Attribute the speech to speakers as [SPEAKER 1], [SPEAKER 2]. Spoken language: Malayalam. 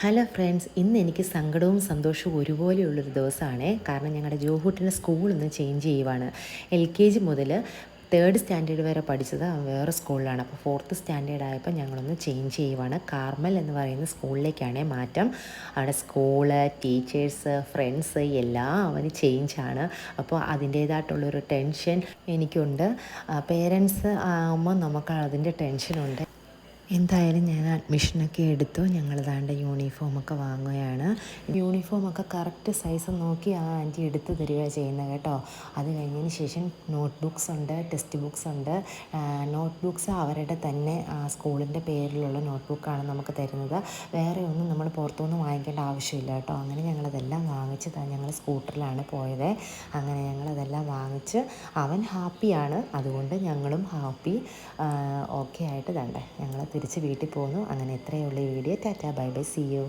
[SPEAKER 1] ഹലോ ഫ്രണ്ട്സ്, ഇന്ന് എനിക്ക് സങ്കടവും സന്തോഷവും ഒരുപോലെയുള്ളൊരു ദിവസമാണ്. കാരണം ഞങ്ങളുടെ ജോഹൂട്ടിൻ്റെ സ്കൂളൊന്ന് ചേഞ്ച് ചെയ്യുവാണ്. LKG മുതൽ 3rd സ്റ്റാൻഡേർഡ് വരെ പഠിച്ചത് വേറെ സ്കൂളിലാണ്. അപ്പോൾ 4th സ്റ്റാൻഡേർഡ് ആയപ്പോൾ ഞങ്ങളൊന്ന് ചേഞ്ച് ചെയ്യുവാണ്. കാർമൽ എന്ന് പറയുന്ന സ്കൂളിലേക്കാണ് മാറ്റം. അവിടെ സ്കൂള്, ടീച്ചേഴ്സ്, ഫ്രണ്ട്സ് എല്ലാം അവന് ചേഞ്ചാണ്. അപ്പോൾ അതിൻ്റേതായിട്ടുള്ളൊരു ടെൻഷൻ എനിക്കുണ്ട്. പേരൻസ് ആകുമ്പോൾ നമുക്ക് അതിൻ്റെ ടെൻഷനുണ്ട്. എന്തായാലും ഞാൻ അഡ്മിഷനൊക്കെ എടുത്തു. ഞങ്ങൾ ദാണ്ട് യൂണിഫോമൊക്കെ വാങ്ങുകയാണ്. യൂണിഫോമൊക്കെ കറക്റ്റ് സൈസ് നോക്കി ആ ആൻറ്റി എടുത്ത് തരികയാണ് ചെയ്യുന്നത് കേട്ടോ. അത് കഴിഞ്ഞതിന് ശേഷം നോട്ട് ബുക്സ് ഉണ്ട്, ടെക്സ്റ്റ് ബുക്സ് ഉണ്ട്. നോട്ട് ബുക്സ് അവരുടെ തന്നെ സ്കൂളിൻ്റെ പേരിലുള്ള നോട്ട് ബുക്കാണ് നമുക്ക് തരുന്നത്. വേറെ ഒന്നും നമ്മൾ പുറത്തുനിന്ന് വാങ്ങിക്കേണ്ട ആവശ്യമില്ല കേട്ടോ. അങ്ങനെ ഞങ്ങളതെല്ലാം വാങ്ങിച്ച് ഞങ്ങൾ സ്കൂട്ടറിലാണ് പോയത്. അങ്ങനെ ഞങ്ങളതെല്ലാം വാങ്ങിച്ച് അവൻ ഹാപ്പിയാണ്, അതുകൊണ്ട് ഞങ്ങളും ഹാപ്പി. ഓക്കെ ആയിട്ട് തണ്ടേ ഞങ്ങൾ തിരിച്ച് വീട്ടിൽ പോന്നു. അങ്ങനെ എത്രയേ ഉള്ളൂ ഈ video. Tata, bye bye, see U.